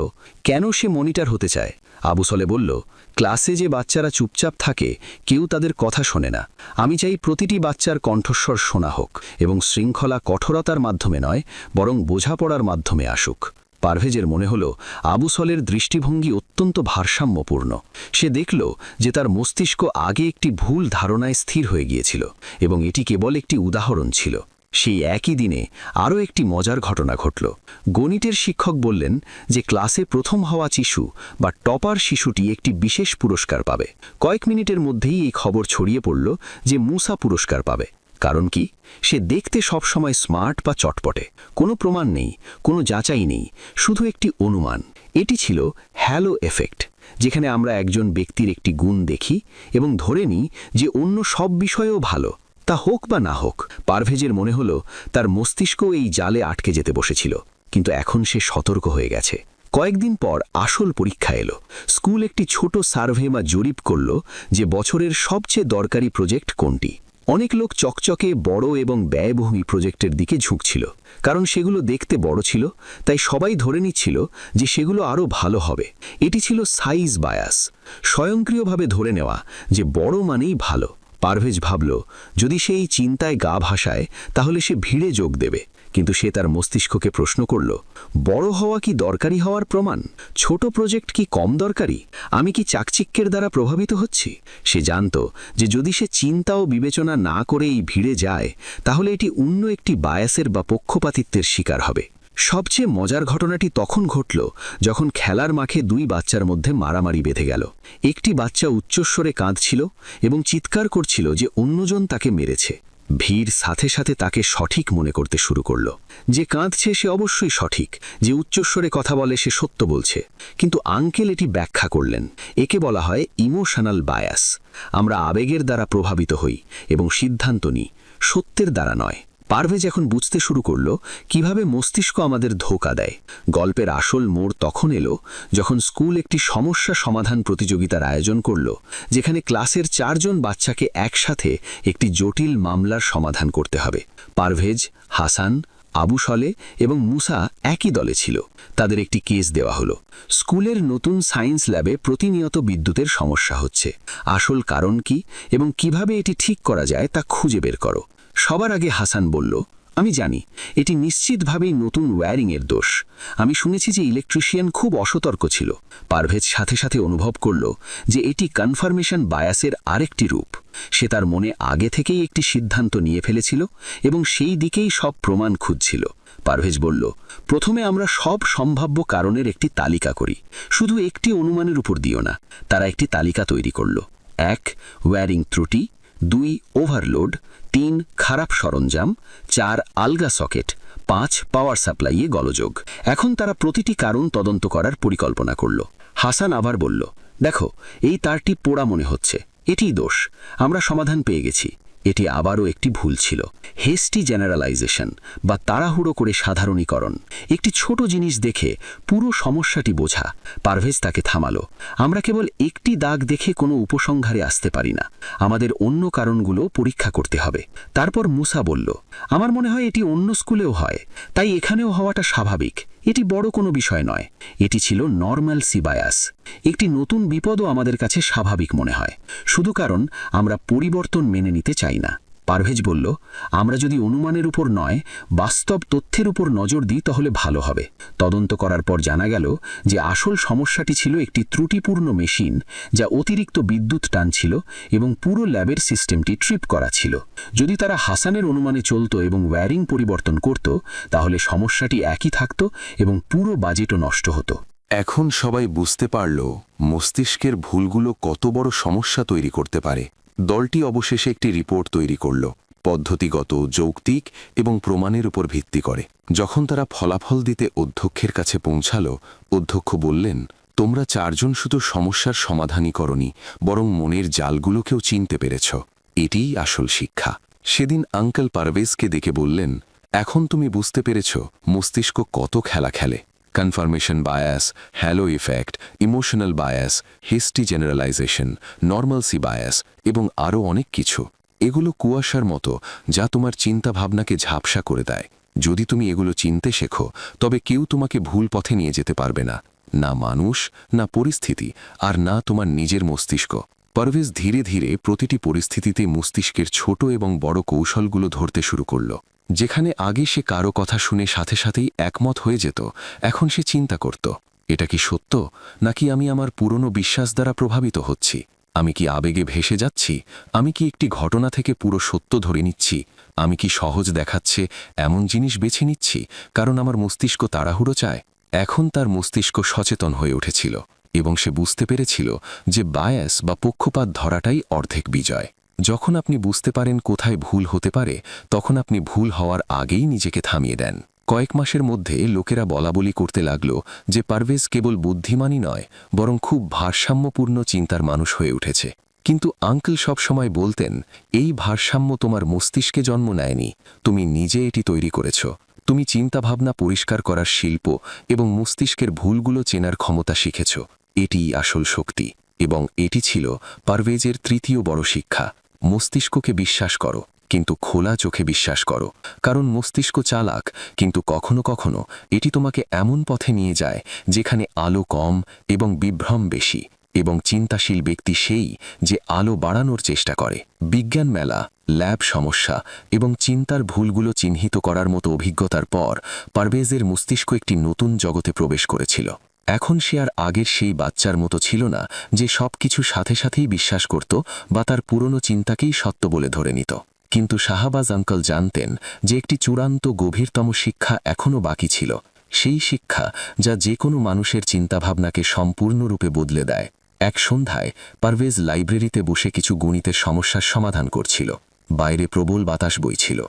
কেন সে মনিটর হতে চায়। আবু সলে বলল, ক্লাসে যে বাচ্চারা চুপচাপ থাকে, কেউ তাদের কথা শোনে না। আমি চাই প্রতিটি বাচ্চার কণ্ঠস্বর শোনা হোক এবং শৃঙ্খলা কঠোরতার মাধ্যমে নয়, বরং বোঝাপড়ার মাধ্যমে আসুক। পারভেজের মনে হল আবু সলের দৃষ্টিভঙ্গি অত্যন্ত ভারসাম্যপূর্ণ। সে দেখল যে তার মস্তিষ্ক আগে একটি ভুল ধারণায় স্থির হয়ে গিয়েছিল এবং এটি কেবল একটি উদাহরণ ছিল। সেই একই দিনে আরও একটি মজার ঘটনা ঘটল। গণিতের শিক্ষক বললেন যে ক্লাসে প্রথম হওয়া শিশু বা টপার শিশুটি একটি বিশেষ পুরস্কার পাবে। কয়েক মিনিটের মধ্যেই এই খবর ছড়িয়ে পড়ল যে মুসা পুরস্কার পাবে। কারণ কি? সে দেখতে সবসময় স্মার্ট বা চটপটে। কোনো প্রমাণ নেই, কোনো যাচাই নেই, শুধু একটি অনুমান। এটি ছিল হ্যালো এফেক্ট, যেখানে আমরা একজন ব্যক্তির একটি গুণ দেখি এবং ধরে নিই যে অন্য সব বিষয়েও ভালো, তা হোক বা না হোক। পারভেজের মনে হলো তার মস্তিষ্ক এই জালে আটকে যেতে বসেছিল, কিন্তু এখন সে সতর্ক হয়ে গেছে। কয়েকদিন পর আসল পরীক্ষা এলো। স্কুল একটি ছোট সার্ভে বা জরিপ করল যে বছরের সবচেয়ে দরকারি প্রজেক্ট কোনটি। অনেক লোক চকচকে বড় এবং ব্যয়বহুল প্রজেক্টের দিকে ঝুঁকছিল, কারণ সেগুলো দেখতে বড় ছিল, তাই সবাই ধরে নিচ্ছিল যে সেগুলো আরও ভালো হবে। এটি ছিল সাইজ বায়াস, স্বয়ংক্রিয়ভাবে ধরে নেওয়া যে বড় মানেই ভালো। পারভেজ ভাবল, যদি সে এই চিন্তায় গা ভাসায় তাহলে সে ভিড়ে যোগ দেবে, কিন্তু সে তার মস্তিষ্ককে প্রশ্ন করল, বড় হওয়া কি দরকারি হওয়ার প্রমাণ? ছোট প্রজেক্ট কি কম দরকারি? আমি কি চাকচিক্যের দ্বারা প্রভাবিত হচ্ছি? সে জানত যে যদি সে চিন্তা ও বিবেচনা না করে এই ভিড়ে যায়, তাহলে এটি অন্য একটি বায়াসের বা পক্ষপাতিত্বের শিকার হবে। সবচেয়ে মজার ঘটনাটি তখন ঘটল যখন খেলার মাঠে দুই বাচ্চার মধ্যে মারামারি বেঁধে গেল। একটি বাচ্চা উচ্চস্বরে কাঁদছিল এবং চিৎকার করছিল যে অন্যজন তাকে মেরেছে। ভিড় সাথে সাথে তাকে সঠিক মনে করতে শুরু করল। যে কাঁদছে সে অবশ্যই সঠিক, যে উচ্চস্বরে কথা বলে সে সত্য বলছে। কিন্তু আঙ্কেল এটি ব্যাখ্যা করলেন, একে বলা হয় ইমোশনাল বায়াস। আমরা আবেগের দ্বারা প্রভাবিত হই এবং সিদ্ধান্ত নিই, সত্যের দ্বারা নয়। পারভেজ এখন বুঝতে শুরু করল কিভাবে মস্তিষ্ক আমাদের ধোঁকা দেয়। গল্পের আসল মোড় তখন এলো যখন স্কুল একটি সমস্যা সমাধান প্রতিযোগিতার আয়োজন করল, যেখানে ক্লাসের 4 জন বাচ্চাকে একসাথে একটি জটিল মামলার সমাধান করতে হবে। পারভেজ, হাসান, আবু সলে এবং মুসা একই দলে ছিল। তাদের একটি কেস দেওয়া হলো। স্কুলের নতুন সায়েন্স ল্যাবে প্রতিনিয়ত বিদ্যুতের সমস্যা হচ্ছে। আসল কারণ কি এবং কিভাবে এটি ঠিক করা যায় তা খুঁজে বের করো। সবার আগে হাসান বলল, আমি জানি এটি নিশ্চিতভাবেই নতুন ওয়্যারিংয়ের দোষ। আমি শুনেছি যে ইলেকট্রিশিয়ান খুব অসতর্ক ছিল। পারভেজ সাথে সাথে অনুভব করল যে এটি কনফার্মেশন বায়াসের আরেকটি রূপ। সে তার মনে আগে থেকেই একটি সিদ্ধান্ত নিয়ে ফেলেছিল এবং সেই দিকেই সব প্রমাণ খুঁজছিল। পারভেজ বলল, প্রথমে আমরা সব সম্ভাব্য কারণের একটি তালিকা করি, শুধু একটি অনুমানের উপর দিও না। তারা একটি তালিকা তৈরি করল। 1 ওয়্যারিং ত্রুটি, 2 ওভারলোড, 3 খারাপ সরঞ্জাম, 4 আলগা সকেট, 5 পাওয়ার সাপ্লাইয়ে গোলযোগ। এখন তারা প্রতিটি কারণ তদন্ত করার পরিকল্পনা করল। হাসান আবার বলল, দেখো, এই তারটি পোড়া মনে হচ্ছে, এটিই দোষ। আমরা সমাধান পেয়ে গেছি। এটি আবারও একটি ভুল ছিল, হেস্টি জেনারেলাইজেশন বা তাড়াহুড়ো করে সাধারণীকরণ। একটি ছোট জিনিস দেখে পুরো সমস্যাটি বোঝা। পারভেজ তাকে থামালো। আমরা কেবল একটি দাগ দেখে কোনো উপসংহারে আসতে পারি না, আমাদের অন্য কারণগুলো পরীক্ষা করতে হবে। তারপর মুসা বলল, আমার মনে হয় এটি অন্য স্কুলেও হয়, তাই এখানেও হওয়াটা স্বাভাবিক। এটি বড় কোনো বিষয় নয়। এটি ছিল নরমাল সিবায়াস। একটি নতুন বিপদও আমাদের কাছে স্বাভাবিক মনে হয়, শুধু কারণ আমরা পরিবর্তন মেনে নিতে চাই না। পারভেজ বলল, আমরা যদি অনুমানের উপর নয় বাস্তব তথ্যের উপর নজর দিই তাহলে ভালো হবে। তদন্ত করার পর জানা গেল যে আসল সমস্যাটি ছিল একটি ত্রুটিপূর্ণ মেশিন যা অতিরিক্ত বিদ্যুৎ টানছিল এবং পুরো ল্যাবের সিস্টেমটি ট্রিপ করা ছিল। যদি তারা হাসানের অনুমানে চলত এবং ওয়্যারিং পরিবর্তন করত তাহলে সমস্যাটি একই থাকত এবং পুরো বাজেটও নষ্ট হতো। এখন সবাই বুঝতে পারল মস্তিষ্কের ভুলগুলো কত বড় সমস্যা তৈরি করতে পারে। দলটি অবশেষে একটি রিপোর্ট তৈরি করল, পদ্ধতিগত, যৌক্তিক এবং প্রমাণের উপর ভিত্তি করে। যখন তারা ফলাফল দিতে অধ্যক্ষের কাছে পৌঁছাল, অধ্যক্ষ বললেন, তোমরা চারজন শুধু সমস্যার সমাধানই করনি, বরং মনের জালগুলোকেও চিনতে পেরেছ। এটিই আসল শিক্ষা। সেদিন আঙ্কেল পারভেজকে দেখে বললেন, এখন তুমি বুঝতে পেরেছ মস্তিষ্ক কত খেলা খেলে। Confirmation bias, halo effect, emotional bias, hasty generalization, normalcy bias এবং আরও অনেক কিছু। এগুলো কুয়াশার মতো যা তোমার চিন্তাভাবনাকে ঝাপসা করে দেয়। যদি তুমি এগুলো চিনতে শেখো তবে কেউ তোমাকে ভুল পথে নিয়ে যেতে পারবে না, না মানুষ, না পরিস্থিতি, আর না তোমার নিজের মস্তিষ্ক। পারভেজ ধীরে ধীরে প্রতিটি পরিস্থিতিতে মস্তিষ্কের ছোট এবং বড় কৌশলগুলো ধরতে শুরু করল। যেখানে আগে সে কারো কথা শুনে সাথে সাথেই একমত হয়ে যেত, এখন সে চিন্তা করত, এটা কি সত্য, নাকি আমি আমার পুরনো বিশ্বাস দ্বারা প্রভাবিত হচ্ছি? আমি কি আবেগে ভেসে যাচ্ছি? আমি কি একটি ঘটনা থেকে পুরো সত্য ধরে নিচ্ছি? আমি কি সহজ দেখাচ্ছে এমন জিনিস বেছে নিচ্ছি কারণ আমার মস্তিষ্ক তাড়াহুড়ো চায়? এখন তার মস্তিষ্ক সচেতন হয়ে উঠেছিল এবং সে বুঝতে পেরেছিল যে বায়াস বা পক্ষপাত ধরাটাই অর্ধেক বিজয়। যখন আপনি বুঝতে পারেন কোথায় ভুল হতে পারে, তখন আপনি ভুল হওয়ার আগেই নিজেকে থামিয়ে দেন। কয়েক মাসের মধ্যে লোকেরা বলাবলি করতে লাগল যে পারভেজ কেবল বুদ্ধিমানই নয়, বরং খুব ভারসাম্যপূর্ণ চিন্তার মানুষ হয়ে উঠেছে। কিন্তু আঙ্কেল সবসময় বলতেন, এই ভারসাম্য তোমার মস্তিষ্কে জন্ম নেয়নি, তুমি নিজে এটি তৈরি করেছ। তুমি চিন্তাভাবনা পরিষ্কার করার শিল্প এবং মস্তিষ্কের ভুলগুলো চেনার ক্ষমতা শিখেছ। এটিই আসল শক্তি। এবং এটি ছিল পারভেজের তৃতীয় বড় শিক্ষা। মস্তিষ্ককে বিশ্বাস করো, কিন্তু খোলা চোখে বিশ্বাস করো, কারণ মস্তিষ্ক চালাক, কিন্তু কখনো কখনো এটি তোমাকে এমন পথে নিয়ে যায় যেখানে আলো কম এবং বিভ্রম বেশি, এবং চিন্তাশীল ব্যক্তি সেই যে আলো বাড়ানোর চেষ্টা করে। বিজ্ঞান মেলা, ল্যাব সমস্যা এবং চিন্তার ভুলগুলো চিহ্নিত করার মতো অভিজ্ঞতার পর পারভেজের মস্তিষ্ক একটি নতুন জগতে প্রবেশ করেছিল। এখন সে আর আগের সেই বাচ্চার মতো ছিল না যে সব কিছু সাথে সাথেই বিশ্বাস করত বা তার পুরনো চিন্তাকেই সত্য বলে ধরে নিত। কিন্তু শাহবাজ আঙ্কেল জানতেন যে একটি চূড়ান্ত গভীরতম শিক্ষা এখনও বাকি ছিল, সেই শিক্ষা যা যে কোনো মানুষের চিন্তাভাবনাকে সম্পূর্ণরূপে বদলে দেয়। এক সন্ধ্যায় পারভেজ লাইব্রেরিতে বসে কিছু গণিতের সমস্যার সমাধান করছিল। বাইরে প্রবল বাতাস বইছিল,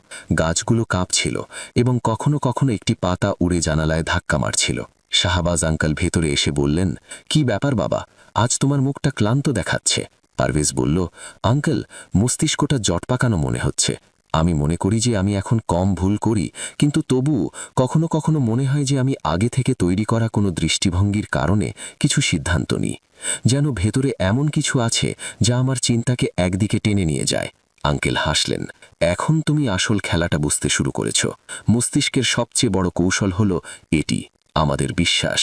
গাছগুলো কাঁপছিল এবং কখনো কখনো একটি পাতা উড়ে জানালায় ধাক্কা মারছিল। শাহবাজ আঙ্কেল ভেতরে এসে বললেন, কি ব্যাপার বাবা, আজ তোমার মুখটা ক্লান্ত দেখাচ্ছে। পারভেজ বলল, আঙ্কেল, মস্তিষ্কটা জটপাকানো মনে হচ্ছে। আমি মনে করি যে আমি এখন কম ভুল করি, কিন্তু তবুও কখনো কখনো মনে হয় যে আমি আগে থেকে তৈরি করা কোনো দৃষ্টিভঙ্গির কারণে কিছু সিদ্ধান্ত নিই। যেন ভেতরে এমন কিছু আছে যা আমার চিন্তাকে একদিকে টেনে নিয়ে যায়। আঙ্কেল হাসলেন, এখন তুমি আসল খেলাটা বুঝতে শুরু করেছ। মস্তিষ্কের সবচেয়ে বড় কৌশল হলো এটি, আমাদের বিশ্বাস।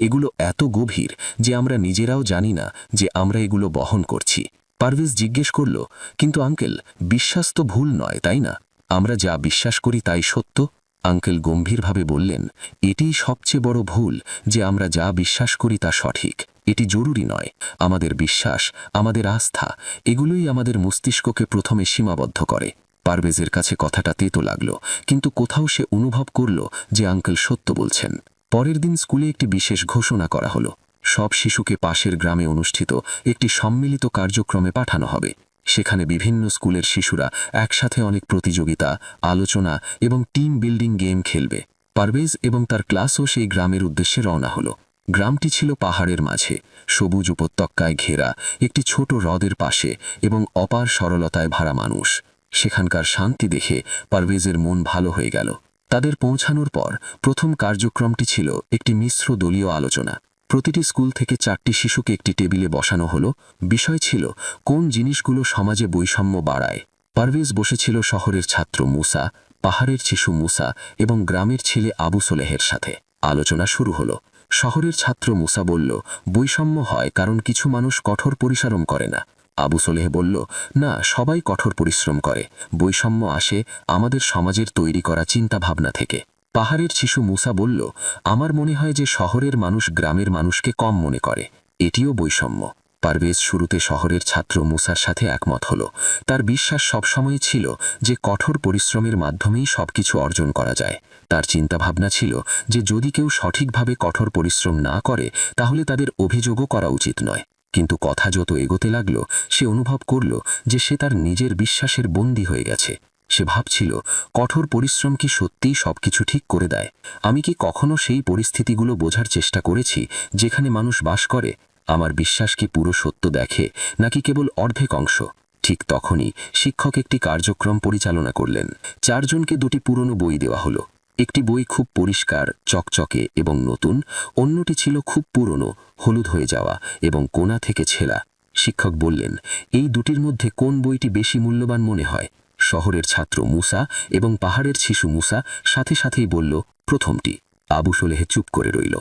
এগুলো এত গভীর যে আমরা নিজেরাও জানি না যে আমরা এগুলো বহন করছি। পারভেজ জিজ্ঞেস করল, কিন্তু আঙ্কেল, বিশ্বাস তো ভুল নয়, তাই না? আমরা যা বিশ্বাস করি তাই সত্য। আঙ্কেল গম্ভীরভাবে বললেন, এটিই সবচেয়ে বড় ভুল যে আমরা যা বিশ্বাস করি তা সঠিক। এটি জরুরি নয়। আমাদের বিশ্বাস, আমাদের আস্থা, এগুলোই আমাদের মস্তিষ্ককে প্রথমে সীমাবদ্ধ করে। পারভেজের কাছে কথাটা তেতো লাগল, কিন্তু কোথাও সে অনুভব করল যে আঙ্কেল সত্য বলছেন। পরের দিন স্কুলে একটি বিশেষ ঘোষণা করা হলো, সব শিশুকে পাশের গ্রামে অনুষ্ঠিত একটি সম্মিলিত কার্যক্রমে পাঠানো হবে। সেখানে বিভিন্ন স্কুলের শিশুরা একসাথে অনেক প্রতিযোগিতা, আলোচনা এবং টিম বিল্ডিং গেম খেলবে। পারভেজ এবং তার ক্লাসও সেই গ্রামের উদ্দেশ্যে রওনা হলো। গ্রামটি ছিল পাহাড়ের মাঝে, সবুজ উপত্যকায় ঘেরা, একটি ছোট হ্রদের পাশে এবং অপার সরলতায় ভরা মানুষ। সেখানকার শান্তি দেখে পারভেজের মন ভালো হয়ে গেল। তাদের পৌঁছানোর পর প্রথম কার্যক্রমটি ছিল একটি মিশ্র দলীয় আলোচনা। প্রতিটি স্কুল থেকে 4টি শিশুকে একটি টেবিলে বসানো হলো। বিষয় ছিল কোন জিনিসগুলো সমাজে বৈষম্য বাড়ায়। পারভেজ বসেছিল শহরের ছাত্র মুসা, পাহাড়ের শিশু মুসা এবং গ্রামের ছেলে আবু সোলেহের সাথে। আলোচনা শুরু হলো। শহরের ছাত্র মুসা বলল, বৈষম্য হয় কারণ কিছু মানুষ কঠোর পরিশ্রম করে না। আবু সোলেহ বলল, না, সবাই কঠোর পরিশ্রম করে। বৈষম্য আসে আমাদের সমাজের তৈরি করা চিন্তাভাবনা থেকে। পাহাড়ের শিশু মুসা বলল, আমার মনে হয় যে শহরের মানুষ গ্রামের মানুষকে কম মনে করে, এটিও বৈষম্য। পারভেজ শুরুতে শহরের ছাত্র মুসার সাথে একমত হল। তার বিশ্বাস সবসময় ছিল যে কঠোর পরিশ্রমের মাধ্যমেই সবকিছু অর্জন করা যায়। তার চিন্তাভাবনা ছিল যে যদি কেউ সঠিকভাবে কঠোর পরিশ্রম না করে তাহলে তাদের অভিযোগও করা উচিত নয়। কিন্তু কথা যত এগোতে লাগল সে অনুভব করল যে সে তার নিজের বিশ্বাসের বন্দী হয়ে গেছে। সে ভাবছিল, কঠোর পরিশ্রম কি সত্যিই সবকিছু ঠিক করে দেয়? আমি কি কখনো সেই পরিস্থিতিগুলো বোঝার চেষ্টা করেছি যেখানে মানুষ বাস করে? আমার বিশ্বাস কি পুরো সত্য দেখে নাকি কেবল অর্ধেক অংশ? ঠিক তখনই শিক্ষক একটি কার্যক্রম পরিচালনা করলেন। 4 জনকে 2টি পুরনো বই দেওয়া হলো। একটি বই খুব পরিষ্কার, চকচকে এবং নতুন, অন্যটি ছিল খুব পুরনো, হলুদ হয়ে যাওয়া এবং কোণা থেকে ছেঁড়া। শিক্ষক বললেন, এই দুটির মধ্যে কোন বইটি বেশি মূল্যবান মনে হয়? শহরের ছাত্র মুসা এবং পাহাড়ের শিশু মুসা সাথে সাথেই বলল, প্রথমটি। আবু সোলেহ চুপ করে রইল।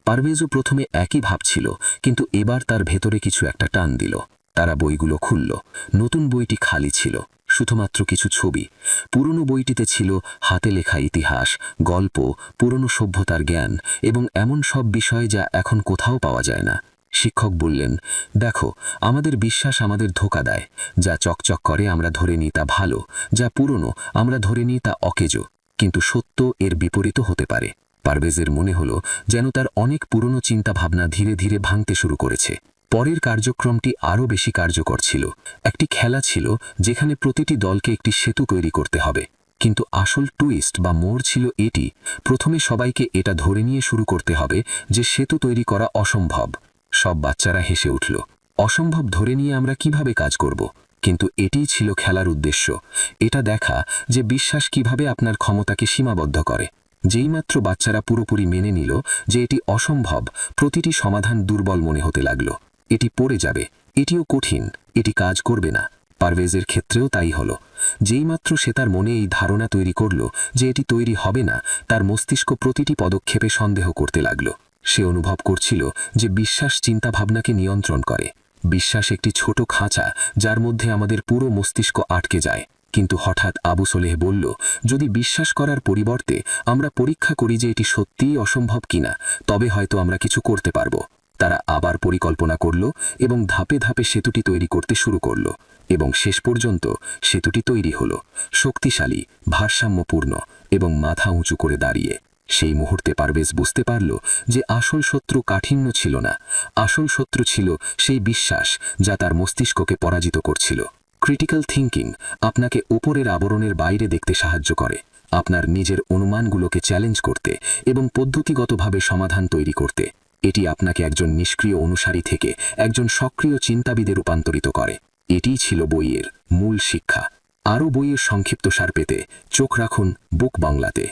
পারভেজও প্রথমে একই ভাবছিল, কিন্তু এবার তার ভেতরে কিছু একটা টান দিল। তারা বইগুলো খুলল। নতুন বইটি খালি ছিল, শুধুমাত্র কিছু ছবি। পুরনো বইটিতে ছিল হাতে লেখা ইতিহাস, গল্প, পুরনো সভ্যতার জ্ঞান এবং এমন সব বিষয় যা এখন কোথাও পাওয়া যায় না। শিক্ষক বললেন, দেখো, আমাদের বিশ্বাস আমাদের ধোঁকা দেয়। যা চকচক করে আমরা ধরে নিই তা ভালো, যা পুরনো আমরা ধরে নিই তা অকেজো। কিন্তু সত্য এর বিপরীত হতে পারে। পারভেজের মনে হলো যেন তার অনেক পুরনো চিন্তাভাবনা ধীরে ধীরে ভাঙতে শুরু করেছে। পরের কার্যক্রমটি আরও বেশি কার্যকর ছিল। একটি খেলা ছিল যেখানে প্রতিটি দলকে একটি সেতু তৈরি করতে হবে। কিন্তু আসল টুইস্ট বা মোড় ছিল এটি, প্রথমে সবাইকে এটা ধরে নিয়ে শুরু করতে হবে যে সেতু তৈরি করা অসম্ভব। সব বাচ্চারা হেসে উঠল। অসম্ভব ধরে নিয়ে আমরা কিভাবে কাজ করব? কিন্তু এটিই ছিল খেলার উদ্দেশ্য, এটা দেখা যে বিশ্বাস কিভাবে আপনার ক্ষমতাকে সীমাবদ্ধ করে। যেইমাত্র বাচ্চারা পুরোপুরি মেনে নিল যে এটি অসম্ভব, প্রতিটি সমাধান দুর্বল মনে হতে লাগল। এটি পড়ে যাবে, এটিও কঠিন, এটি কাজ করবে না। পারভেজের ক্ষেত্রেও তাই হলো। যেইমাত্র সে তার মনে এই ধারণা তৈরি করল যে এটি তৈরি হবে না, তার মস্তিষ্ক প্রতিটি পদক্ষেপে সন্দেহ করতে লাগল। সে অনুভব করছিল যে বিশ্বাস চিন্তাভাবনাকে নিয়ন্ত্রণ করে। বিশ্বাস একটি ছোট খাঁচা যার মধ্যে আমাদের পুরো মস্তিষ্ক আটকে যায়। কিন্তু হঠাৎ আবু সোলেহ বলল, যদি বিশ্বাস করার পরিবর্তে আমরা পরীক্ষা করি যে এটি সত্যিই অসম্ভব কিনা, তবে হয়তো আমরা কিছু করতে পারব। তারা আবার পরিকল্পনা করল এবং ধাপে ধাপে সেতুটি তৈরি করতে শুরু করল। এবং শেষ পর্যন্ত সেতুটি তৈরি হলো, শক্তিশালী, ভারসাম্যপূর্ণ এবং মাথা উঁচু করে দাঁড়িয়ে। সেই মুহূর্তে পারভেজ বুঝতে পারল যে আসল শত্রু কাঠিন্য ছিল না, আসল শত্রু ছিল সেই বিশ্বাস যা তার মস্তিষ্ককে পরাজিত করছিল। ক্রিটিক্যাল থিঙ্কিং আপনাকে উপরের আবরণের বাইরে দেখতে সাহায্য করে, আপনার নিজের অনুমানগুলোকে চ্যালেঞ্জ করতে এবং পদ্ধতিগতভাবে সমাধান তৈরি করতে। এটি আপনাকে একজন নিষ্ক্রিয় অনুসারী থেকে একজন সক্রিয় চিন্তাবিদে রূপান্তরিত করে। এটিই ছিল বইয়ের মূল শিক্ষা। আরও বইয়ের সংক্ষিপ্তসার পেতে চোখ রাখুন বুক বাংলাতে।